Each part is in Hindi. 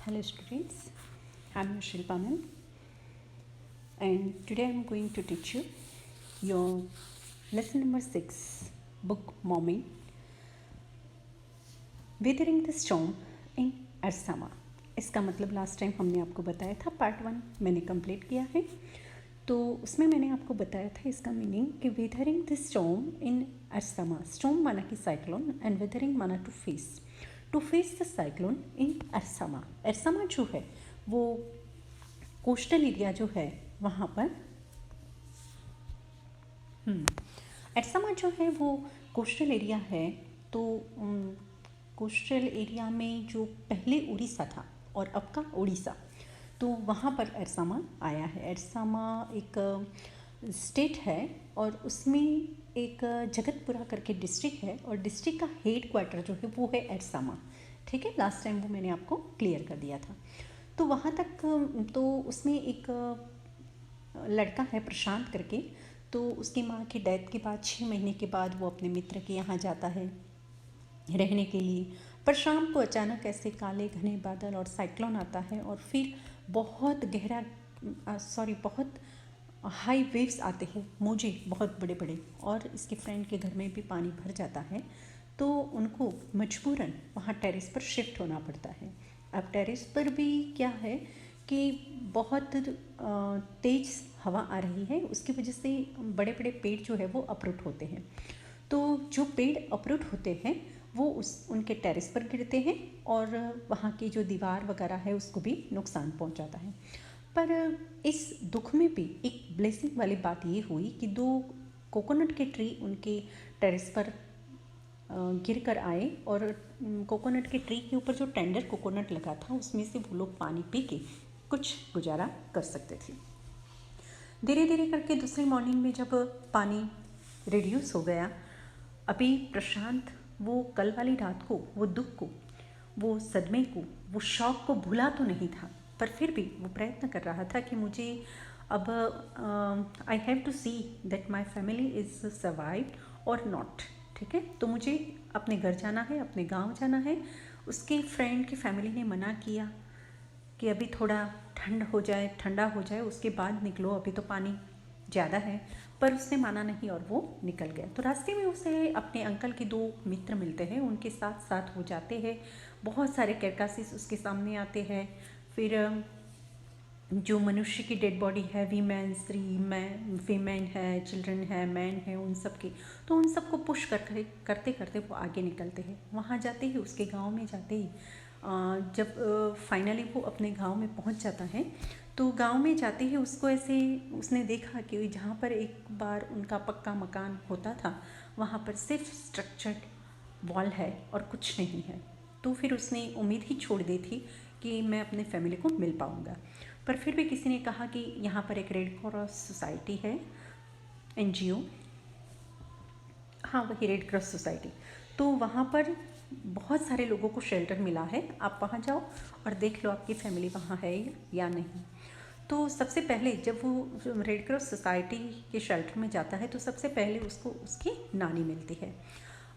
Hello students, I'm Michelle Panan and today I'm going to teach you your lesson number 6 book Moment Weathering the Storm in Arsama। इसका मतलब लास्ट टाइम हमने आपको बताया था पार्ट 1 मैंने कंप्लीट किया है, तो उसमें मैंने आपको बताया था इसका मीनिंग कि weathering the storm in Ersama. Storm माना कि साइक्लोन एंड वेदरिंग माना to face the cyclone in Ersama. Ersama जो है वो कोस्टल एरिया जो है वहाँ पर अरसमा जो है वो कोस्टल एरिया है। तो कोस्टल एरिया में जो पहले उड़ीसा था और अब का उड़ीसा, तो वहाँ पर अरसामा आया है। अरसामा एक स्टेट है और उसमें एक जगतपुरा करके डिस्ट्रिक्ट है और डिस्ट्रिक्ट का हेड क्वार्टर जो है वो है अरसामा। ठीक है, लास्ट टाइम वो मैंने आपको क्लियर कर दिया था। तो वहाँ तक तो उसमें एक लड़का है प्रशांत करके, तो उसकी माँ की डेथ के बाद 6 महीने के बाद वो अपने मित्र के यहाँ जाता है रहने के लिए। पर शाम को अचानक ऐसे काले घने बादल और साइक्लोन आता है और फिर बहुत बहुत हाई वेव्स आते हैं, मौजे बहुत बड़े बड़े, और इसके फ्रेंड के घर में भी पानी भर जाता है। तो उनको मजबूरन वहाँ टेरेस पर शिफ्ट होना पड़ता है। अब टेरेस पर भी क्या है कि बहुत तेज़ हवा आ रही है, उसकी वजह से बड़े बड़े पेड़ जो है वो अपरूट होते हैं। तो जो पेड़ अपरूट होते हैं वो उनके टेरेस पर गिरते हैं और वहाँ की जो दीवार वगैरह है उसको भी नुकसान पहुँचाता है। पर इस दुख में भी एक ब्लेसिंग वाली बात ये हुई कि 2 कोकोनट के ट्री उनके टेरेस पर गिर कर आए और कोकोनट के ट्री के ऊपर जो टेंडर कोकोनट लगा था उसमें से वो लोग पानी पी के कुछ गुजारा कर सकते थे। धीरे धीरे करके दूसरी मॉर्निंग में जब पानी रिड्यूस हो गया, अभी प्रशांत वो कल वाली रात को, वो दुख को, वो सदमे को, वो शॉक को भूला तो नहीं था, पर फिर भी वो प्रयत्न कर रहा था कि मुझे अब I have to see that my family is survived और नॉट। ठीक है, तो मुझे अपने घर जाना है, अपने गांव जाना है। उसके फ्रेंड की फैमिली ने मना किया कि अभी थोड़ा ठंडा हो जाए उसके बाद निकलो, अभी तो पानी ज़्यादा है। पर उसने माना नहीं और वो निकल गया। तो रास्ते में उसे अपने अंकल के 2 मित्र मिलते हैं, उनके साथ साथ वो जाते हैं। बहुत सारे कैरकासिस उसके सामने आते हैं। फिर जो मनुष्य की डेड बॉडी है, वीमेन है, चिल्ड्रन है, मैन है, उन सब की, तो उन सबको पुश करते करते वो आगे निकलते हैं। वहाँ जाते ही, उसके गांव में जाते ही जब फाइनली वो अपने गांव में पहुँच जाता है, तो गांव में जाते ही उसको ऐसे उसने देखा कि जहाँ पर एक बार उनका पक्का मकान होता था वहाँ पर सिर्फ स्ट्रक्चर्ड वॉल है और कुछ नहीं है। तो फिर उसने उम्मीद ही छोड़ दी थी कि मैं अपने फैमिली को मिल पाऊँगा। पर फिर भी किसी ने कहा कि यहाँ पर एक रेड क्रॉस सोसाइटी है, NGO, हाँ वही रेड क्रॉस सोसाइटी। तो वहाँ पर बहुत सारे लोगों को शेल्टर मिला है, आप वहाँ जाओ और देख लो आपकी फैमिली वहाँ है या नहीं। तो सबसे पहले जब वो रेड क्रॉस सोसाइटी के शेल्टर में जाता है तो सबसे पहले उसको उसकी नानी मिलती है।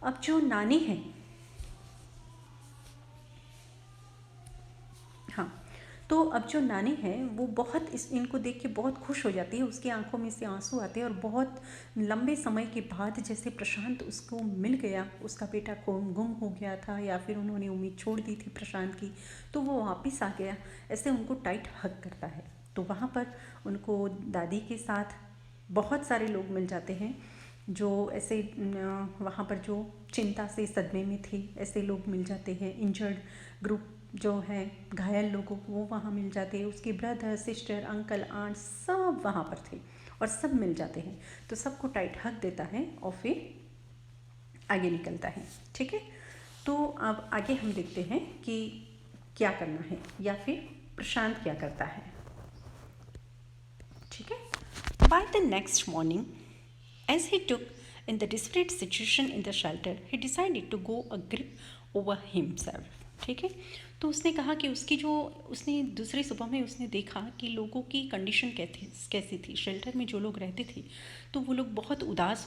अब जो नानी है, हाँ, तो अब जो नानी है वो बहुत इनको देख के बहुत खुश हो जाती है, उसकी आंखों में से आंसू आते हैं और बहुत लंबे समय के बाद जैसे प्रशांत उसको मिल गया, उसका बेटा गुम हो गया था या फिर उन्होंने उम्मीद छोड़ दी थी प्रशांत की, तो वो वापस आ गया, ऐसे उनको टाइट हग करता है। तो वहाँ पर उनको दादी के साथ बहुत सारे लोग मिल जाते हैं जो ऐसे वहाँ पर जो चिंता से सदमे में थे, ऐसे लोग मिल जाते हैं। इंजर्ड ग्रुप जो है, घायल लोगों को, वो वहाँ मिल जाते हैं। उसके ब्रदर, सिस्टर, अंकल, आंट सब वहाँ पर थे और सब मिल जाते हैं। तो सबको टाइट हक देता है और फिर आगे निकलता है। ठीक है, तो अब आगे हम देखते हैं कि क्या करना है या फिर प्रशांत क्या करता है। ठीक है, by the next morning as he took in the desperate situation in the shelter, he decided to go a grip over himself. ठीक है, तो उसने कहा कि उसने दूसरी सुबह में उसने देखा कि लोगों की कंडीशन कैसी थी। शेल्टर में जो लोग रहते थे तो वो लोग बहुत उदास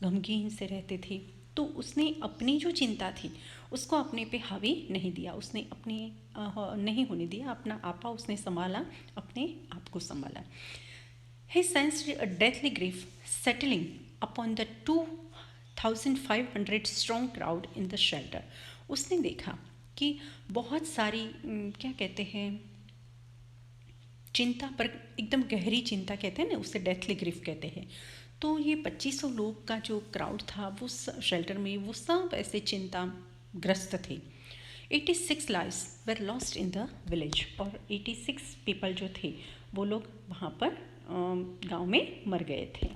गमगीन से रहते थे, तो उसने अपनी जो चिंता थी उसको अपने पे हावी नहीं दिया, उसने अपने नहीं होने दिया, अपना आपा उसने संभाला, अपने आप को संभाला। He sensed a deathly grief settling upon the 2,500 strong crowd in the shelter. उसने देखा कि बहुत सारी क्या कहते हैं, चिंता पर, एकदम गहरी चिंता कहते हैं ना, उससे डेथली ग्रीफ कहते हैं। तो ये 2500 लोग का जो क्राउड था वो शेल्टर में, वो सब ऐसे चिंताग्रस्त थे। 86 lives were lost in the village, और 86 पीपल जो थे वो लोग वहाँ पर गांव में मर गए थे।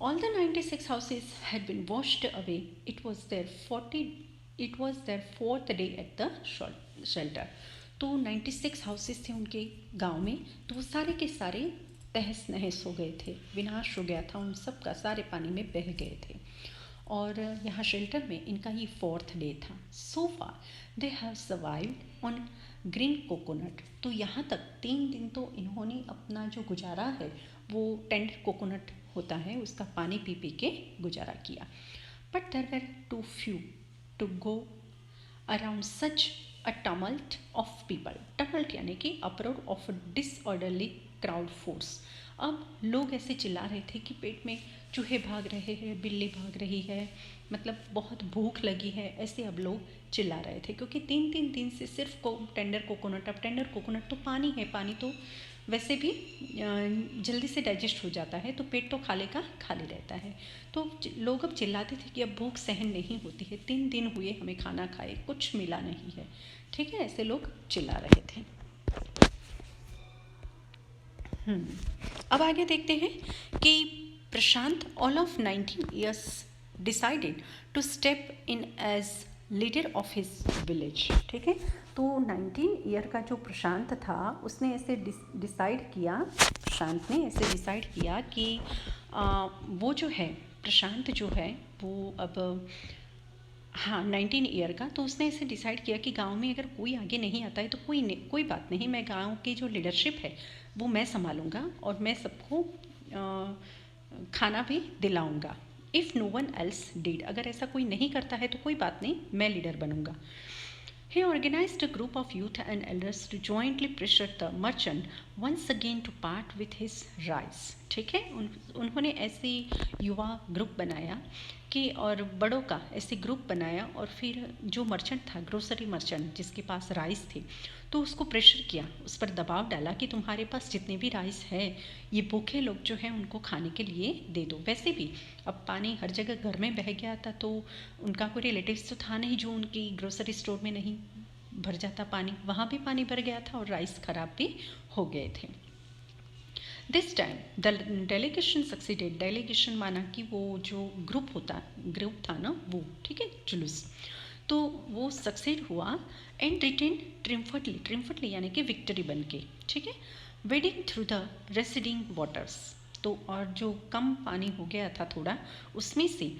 All the 96 houses had been washed away. It was their fourth day at the shelter. तो 96 हाउसेस थे उनके गांव में, तो वो सारे के सारे तहस नहस हो गए थे, विनाश हो गया था उन सब का, सारे पानी में बह गए थे। और यहाँ शेल्टर में इनका ये 4th डे था। So far they have survived on green coconut. तो यहाँ तक 3 दिन तो इन्होंने अपना जो गुजारा है वो टेंडर कोकोनट होता है उसका पानी पी पी के गुजारा किया। But there were too few to go around such a tumult of people. Tumult यानी कि uproar of disorderly crowd force. अब लोग ऐसे चिल्ला रहे थे कि पेट में चूहे भाग रहे हैं, बिल्ली भाग रही है, मतलब बहुत भूख लगी है, ऐसे अब लोग चिल्ला रहे थे, क्योंकि 3 दिन से सिर्फ टेंडर कोकोनट। अब टेंडर कोकोनट तो पानी है, पानी तो वैसे भी जल्दी से डाइजेस्ट हो जाता है, तो पेट तो खाली का खाली रहता है। तो लोग अब चिल्लाते थे कि अब भूख सहन नहीं होती है, 3 दिन हुए हमें खाना खाए, कुछ मिला नहीं है। ठीक है, ऐसे लोग चिल्ला रहे थे। अब आगे देखते हैं कि Prashant all of 19 years decided to step in as leader of his village. ठीक है, तो 19 ईयर का जो प्रशांत था उसने ऐसे डिसाइड किया, प्रशांत ने ऐसे डिसाइड किया कि वो जो है प्रशांत जो है वो अब 19 ईयर का, तो उसने ऐसे डिसाइड किया कि गांव में अगर कोई आगे नहीं आता है तो कोई बात नहीं, मैं गांव की जो लीडरशिप है वो मैं संभालूंगा और मैं सबको खाना भी दिलाऊंगा। If no one else did, अगर ऐसा कोई नहीं करता है तो कोई बात नहीं, मैं लीडर बनूंगा। He organized a group of youth and elders to jointly pressure the merchant once again to part with his rice. ठीक है, उन्होंने ऐसे युवा ग्रुप बनाया कि, और बड़ों का ऐसे ग्रुप बनाया, और फिर जो मर्चेंट था, ग्रोसरी मर्चेंट जिसके पास राइस थे, तो उसको प्रेशर किया, उस पर दबाव डाला कि तुम्हारे पास जितने भी राइस है ये भूखे लोग जो हैं उनको खाने के लिए दे दो। वैसे भी अब पानी हर जगह घर में बह गया था, तो उनका कोई रिलेटिव्स तो था नहीं जो उनकी ग्रोसरी स्टोर में नहीं भर जाता पानी, वहाँ भी पानी भर गया था और राइस खराब भी हो गए थे। This time the delegation succeeded. Delegation माना कि वो जो ग्रुप था ना वो, ठीक है, जुलूस, तो वो सक्सेड हुआ एंड रिटेन ट्रिम्फर्टली यानी कि विक्ट्री बन के, ठीक है, wedding through the residing waters. तो और जो कम पानी हो गया था थोड़ा, उसमें से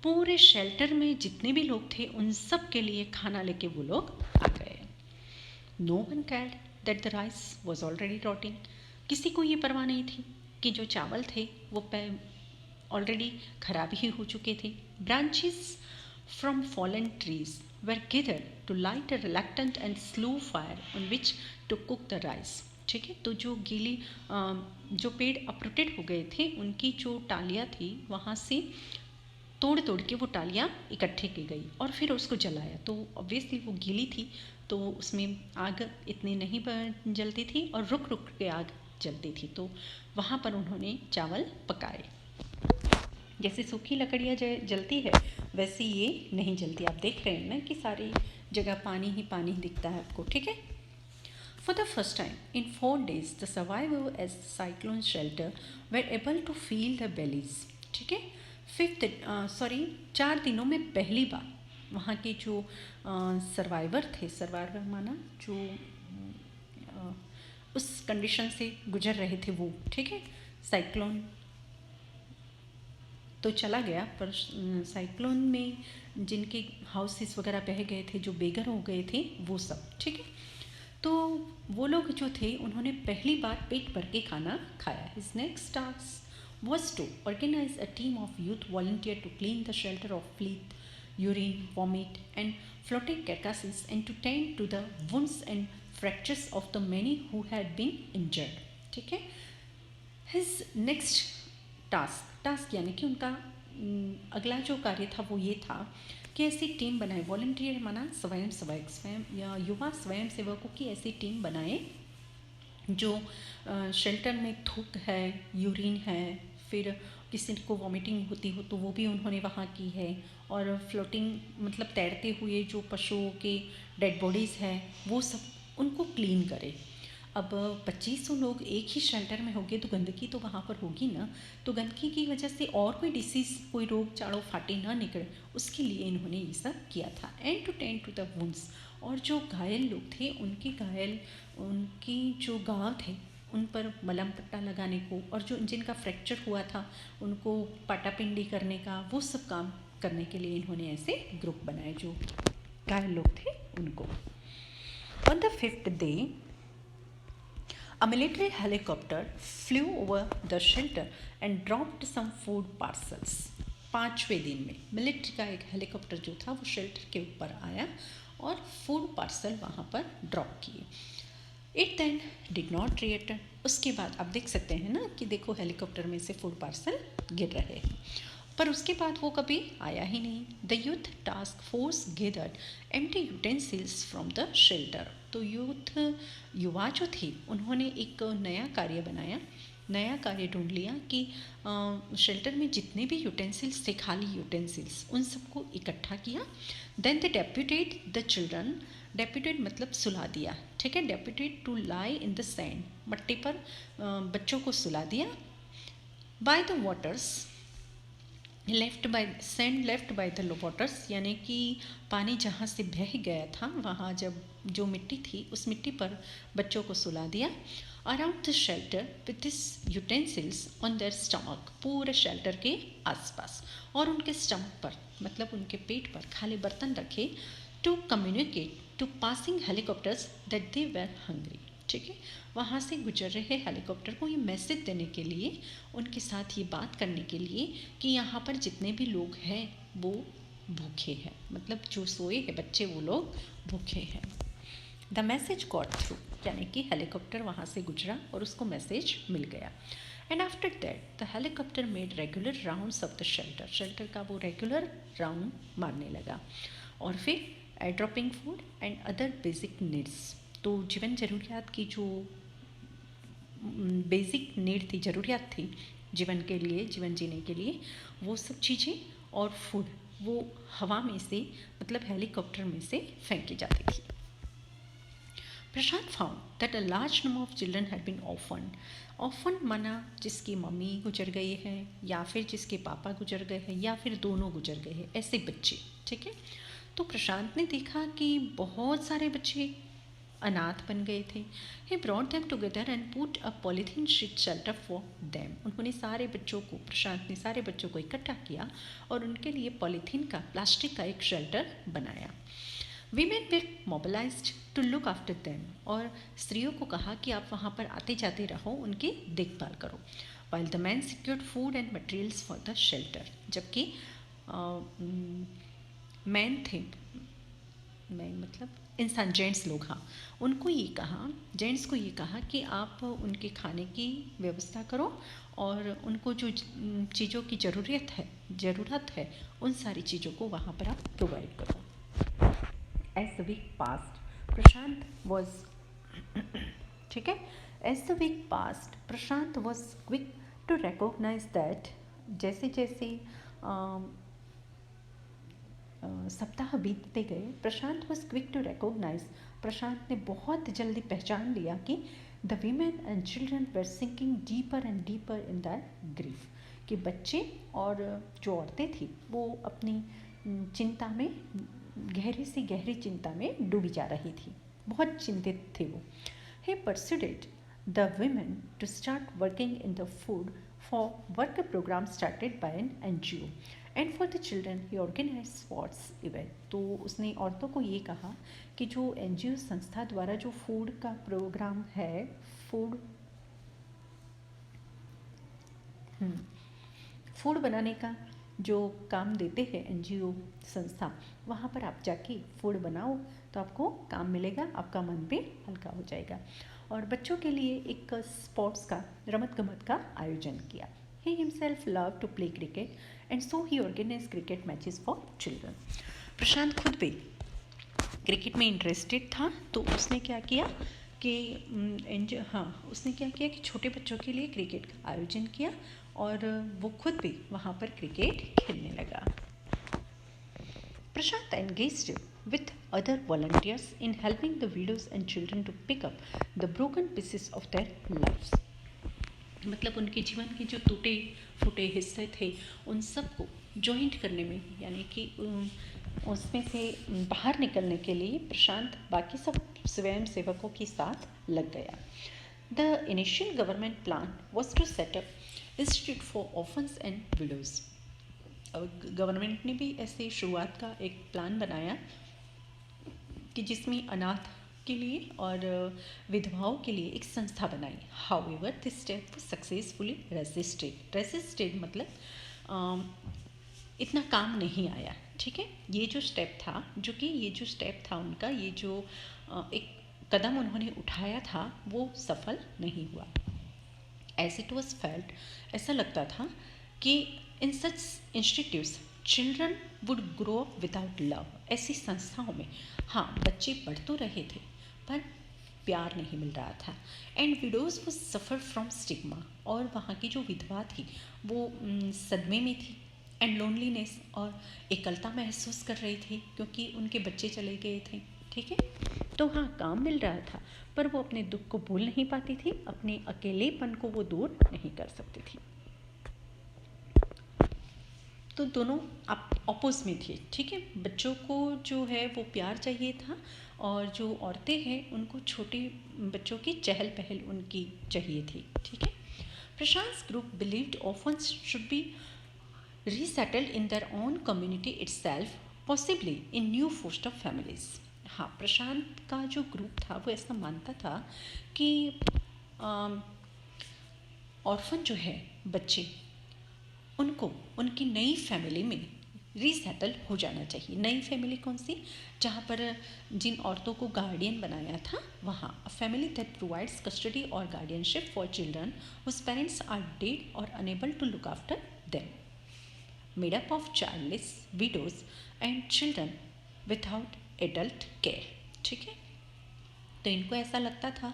पूरे शेल्टर में जितने भी लोग थे उन सब के लिए खाना लेके वो लोग आ गए। No one cared that the rice was already rotting. किसी को ये परवाह नहीं थी कि जो चावल थे वो ऑलरेडी खराब ही हो चुके थे। Branches from fallen trees were gather to light a reluctant and slow fire on which to cook the rice. ठीक है, तो जो गीली जो पेड़ अपरूटेड हो गए थे उनकी जो टालियाँ थी वहाँ से तोड़ के वो टालियाँ इकट्ठे की गई और फिर उसको जलाया। तो ऑब्वियसली वो गीली थी तो उसमें आग इतनी नहीं जलती थी और रुक के आग जलती थी, तो वहाँ पर उन्होंने चावल पकाए। जैसे सूखी लकड़ियाँ जलती है वैसे ये नहीं जलती। आप देख रहे हैं ना कि सारी जगह पानी ही पानी दिखता है आपको, ठीक है। For the first time in 4 days, the survivors as cyclone shelter were able to feel the bellies. ठीक है, 4 दिनों में पहली बार वहाँ के जो सर्वाइवर थे, सर्वाइवर माना जो उस कंडीशन से गुजर रहे थे वो, ठीक है, साइक्लोन तो चला गया पर साइक्लोन में जिनके हाउसेस वगैरह बह गए थे, जो बेघर हो गए थे वो सब, ठीक है, तो वो लोग जो थे उन्होंने पहली बार पेट भर के खाना खाया। His next task was to organize a team of youth volunteer to clean the shelter of fleet, urine, vomit, and floating carcasses, and to tend to the wounds and fractures of the many who had been injured. ठीक है. His next टास्क यानी कि उनका अगला जो कार्य था वो ये था कि ऐसी टीम बनाए. वॉलंटियर माना स्वयं या युवा स्वयं सेवकों की ऐसी टीम बनाए जो शेल्टर में थूक है, यूरिन है, फिर किसी को वॉमिटिंग होती हो तो वो भी उन्होंने वहाँ की है, और फ्लोटिंग मतलब तैरते हुए जो पशुओं के डेड बॉडीज़ है वो सब उनको क्लीन करे. अब 2500 लोग एक ही शेल्टर में होंगे तो गंदगी तो वहाँ पर होगी ना, तो गंदगी की वजह से और कोई डिसीज़, कोई रोग चाड़ो फाटे ना निकले, उसके लिए इन्होंने ये सब किया था. And to tend to the wounds, और जो घायल लोग थे उनकी जो घाव थे उन पर मलहम पट्टा लगाने को, और जो जिनका फ्रैक्चर हुआ था उनको पाटापिंडी करने का, वो सब काम करने के लिए इन्होंने ऐसे ग्रुप बनाए जो घायल लोग थे उनको. On the 5th day, a military helicopter flew over the shelter and dropped some food parcels. 5वें दिन में मिलिट्री का एक हेलीकॉप्टर जो था वो शेल्टर के ऊपर आया और फूड पार्सल वहाँ पर ड्रॉप किए. It then did not return. उसके बाद आप देख सकते हैं ना कि देखो हेलीकॉप्टर में से फूड पार्सल गिर रहे हैं, पर उसके बाद वो कभी आया ही नहीं. The youth task force gathered empty utensils from the shelter. तो युवा जो थे उन्होंने एक नया कार्य ढूंढ लिया कि शेल्टर में जितने भी यूटेंसिल्स थे, खाली यूटेंसिल्स, उन सबको इकट्ठा किया. Then they deputed the children. Deputed मतलब सुला दिया, ठीक है. Deputed to lie in the sand, मट्टी पर बच्चों को सुला दिया. By the waters left by the waters, यानी कि पानी जहाँ से बह गया था वहाँ जब जो मिट्टी थी उस मिट्टी पर बच्चों को सुला दिया. Around the shelter with this utensils on their stomach, पूरे शेल्टर के आसपास और उनके स्टमक पर मतलब उनके पेट पर खाली बर्तन रखे. To communicate to passing helicopters that they were hungry. ठीक है, वहाँ से गुजर रहे हेलीकॉप्टर को ये मैसेज देने के लिए, उनके साथ ये बात करने के लिए कि यहाँ पर जितने भी लोग हैं वो भूखे हैं, मतलब जो सोए हैं बच्चे वो लोग भूखे हैं. द मैसेज गॉट थ्रू, यानी कि हेलीकॉप्टर वहाँ से गुजरा और उसको मैसेज मिल गया. And after that the helicopter made regular rounds of the shelter का वो रेगुलर राउंड मारने लगा. और फिर air dropping food and other basic needs, तो जीवन ज़रूरियात की जो बेसिक नीड थी, ज़रूरियात थी जीवन के लिए, जीवन जीने के लिए, वो सब चीज़ें और फूड वो हवा में से मतलब हेलीकॉप्टर में से फेंकी जाती थी. Prashant found that a large number of children had been orphaned माना जिसकी मम्मी गुजर गई है या फिर जिसके पापा गुजर गए हैं या फिर दोनों गुजर गए हैं, ऐसे बच्चे. ठीक है, तो प्रशांत ने देखा कि बहुत सारे बच्चे अनाथ बन गए थे. He brought them together and put a polythene sheet shelter for them. उन्होंने प्रशांत ने सारे बच्चों को इकट्ठा किया और उनके लिए पॉलीथीन का, प्लास्टिक का एक शेल्टर बनाया. Women were mobilised to look after them, और स्त्रियों को कहा कि आप वहाँ पर आते जाते रहो, उनकी देखभाल करो. While the man secured food and materials for the shelter, जबकि मैन थे, मैन मतलब इंसान, जेंट्स लोग, हाँ, जेंट्स को ये कहा कि आप उनके खाने की व्यवस्था करो और उनको जो चीज़ों की ज़रूरत है उन सारी चीज़ों को वहाँ पर आप प्रोवाइड करो. As the week passed Prashant was ठीक है, as the week passed Prashant was quick to recognise that, जैसे जैसे सप्ताह बीतते गए, Prashant was quick to recognise, Prashant ने बहुत जल्दी पहचान लिया कि the women and children were sinking deeper and deeper in that grief, कि बच्चे और जो औरतें थी वो अपनी चिंता में, गहरी से गहरी चिंता में डूबी जा रही थी, बहुत चिंतित थे वो. He persuaded the women to start working in the food for work programme started by an NGO and for the children he organise sports event. तो उसने औरतों को ये कहा कि जो NGO संस्था द्वारा जो फूड का प्रोग्राम है, फूड फूड बनाने का जो काम देते हैं एनजीओ संस्था, वहाँ पर आप जाके फूड बनाओ तो आपको काम मिलेगा, आपका मन भी हल्का हो जाएगा। और बच्चों के लिए एक स्पोर्ट्स का, रमत गमत का आयोजन किया। He himself love to play cricket and so he organise cricket matches for children. Prashant खुद भी क्रिकेट में इंटरेस्टेड था, तो उसने क्या किया कि उसने क्या किया कि छोटे बच्चों के लिए क्रिकेट का आयोजन किया और वो खुद भी वहाँ पर क्रिकेट खेलने लगा। प्रशांत engaged with other volunteers in helping the widows and children to pick up the broken pieces of their lives. मतलब उनके जीवन के जो टूटे फूटे हिस्से थे उन सबको जॉइंट करने में, यानी कि उसमें से बाहर निकलने के लिए प्रशांत बाकी सब स्वयं सेवकों के साथ लग गया। The initial government plan was to set up institute for orphans and widows. Government ने भी ऐसे शुरुआत का एक प्लान बनाया कि जिसमें अनाथ के लिए और विधवाओं के लिए एक संस्था बनाई। However this step was successfully resisted मतलब इतना काम नहीं आया। ठीक है, ये जो स्टेप था उनका, ये जो एक कदम उन्होंने उठाया था वो सफल नहीं हुआ। एज इट वॉज फेल्ट, ऐसा लगता था कि in such institutes children would grow up without love. ऐसी संस्थाओं में बच्चे पढ़ तो रहे थे पर प्यार नहीं मिल रहा था। एंड विडोज़ वो सफ़र फ्रॉम स्टिग्मा, और वहाँ की जो विधवा थी वो सदमे में थी। एंड लोनलीनेस, और एकलता महसूस कर रही थी क्योंकि उनके बच्चे चले गए थे। ठीक है, तो काम मिल रहा था पर वो अपने दुख को भूल नहीं पाती थी, अपने अकेलेपन को वो दूर नहीं कर सकती थी। तो दोनों अपोज में थे। ठीक है, बच्चों को जो है वो प्यार चाहिए था और जो औरतें हैं उनको छोटे बच्चों की चहल पहल उनकी चाहिए थी। ठीक है, Prashant group believed orphans should be resettled in their own community itself, possibly in new foster families. प्रशांत का जो ग्रुप था वो ऐसा मानता था कि ऑर्फन जो है बच्चे, उनको उनकी नई फैमिली में रीसेटल हो जाना चाहिए। नई फैमिली कौन सी? जहाँ पर जिन औरतों को गार्डियन बनाया था वहाँ। A family that provides custody और guardianship for children whose parents are dead or unable to look after them, made up of childless widows and children without adult care। ठीक है, तो इनको ऐसा लगता था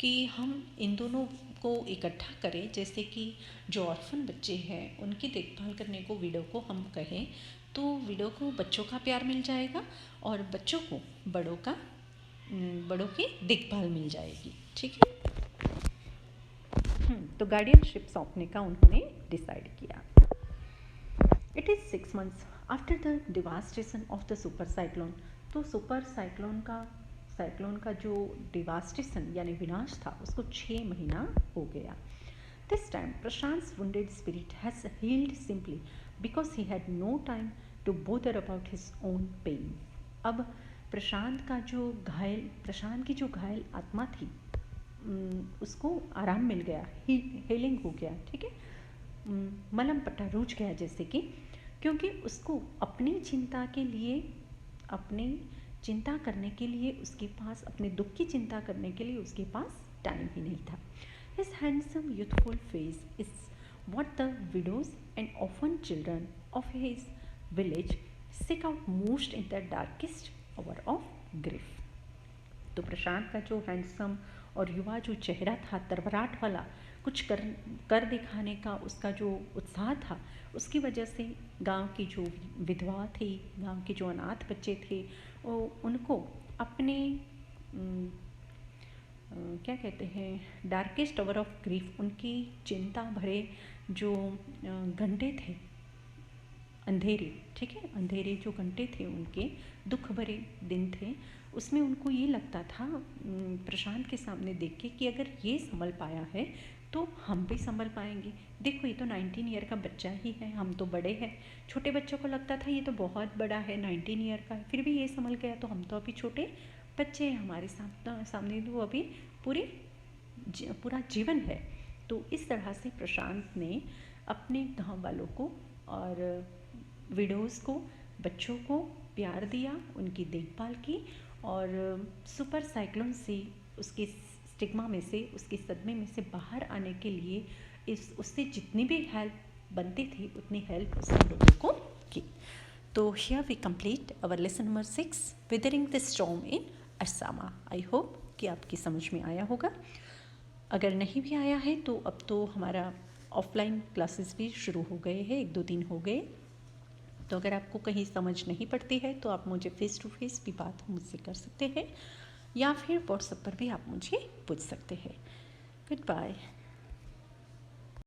कि हम इन दोनों को इकट्ठा करें, जैसे कि जो ऑर्फन बच्चे हैं उनकी देखभाल करने को विडो को हम कहें, तो विडो को बच्चों का प्यार मिल जाएगा और बच्चों को बड़ों की देखभाल मिल जाएगी। ठीक है, तो गार्डियनशिप सौंपने का उन्होंने डिसाइड किया। It is 6 months after the devastation of the super cyclone। तो सुपर साइक्लोन का जो डिवास्टेशन यानी विनाश था उसको 6 महीना हो गया। This time Prashant's wounded spirit has healed simply because he had no time to bother about his own pain। अब प्रशांत की जो घायल आत्मा थी उसको आराम मिल गया, हीलिंग हो गया। ठीक है, मलम पट्टा रूझ गया जैसे कि, क्योंकि उसको अपनी चिंता करने के लिए उसके पास, अपने दुख की चिंता करने के लिए उसके पास टाइम ही नहीं था। His handsome youthful face is what the widows and orphan children of his village seek out most in the darkest hour of grief। तो प्रशांत का जो हैंडसम और युवा जो चेहरा था, तरबराट वाला, कुछ कर दिखाने का उसका जो उत्साह था, उसकी वजह से गांव की जो विधवा थी, गांव के जो अनाथ बच्चे थे, उनको अपने क्या कहते हैं, डार्केस्ट आवर ऑफ ग्रीफ, उनकी चिंता भरे जो घंटे थे, अंधेरे, ठीक है, अंधेरे जो घंटे थे, उनके दुख भरे दिन थे, उसमें उनको ये लगता था प्रशांत के सामने देख के कि अगर ये संभल पाया है तो हम भी संभल पाएंगे। देखो, ये तो 19 ईयर का बच्चा ही है, हम तो बड़े हैं। छोटे बच्चों को लगता था ये तो बहुत बड़ा है, 19 ईयर का है, फिर भी ये संभल गया, तो हम तो अभी छोटे बच्चे हैं, हमारे सामने तो अभी पूरा जीवन है। तो इस तरह से प्रशांत ने अपने गांव वालों को और विडोज़ को, बच्चों को प्यार दिया, उनकी देखभाल की और सुपर साइक्लोन से, उसके स्टिग्मा में से, उसके सदमे में से बाहर आने के लिए उससे जितनी भी हेल्प बनती थी उतनी हेल्प उसने लोगों को की। तो here we complete our lesson number 6, weathering the storm in Ersama. I hope कि आपकी समझ में आया होगा। अगर नहीं भी आया है तो अब तो हमारा ऑफलाइन क्लासेस भी शुरू हो गए हैं, 1-2 दिन हो गए। तो अगर आपको कहीं समझ नहीं पड़ती है तो आप मुझे फ़ेस टू फेस भी बात मुझसे कर सकते हैं या फिर व्हाट्सएप पर भी आप मुझे पूछ सकते हैं। Good bye.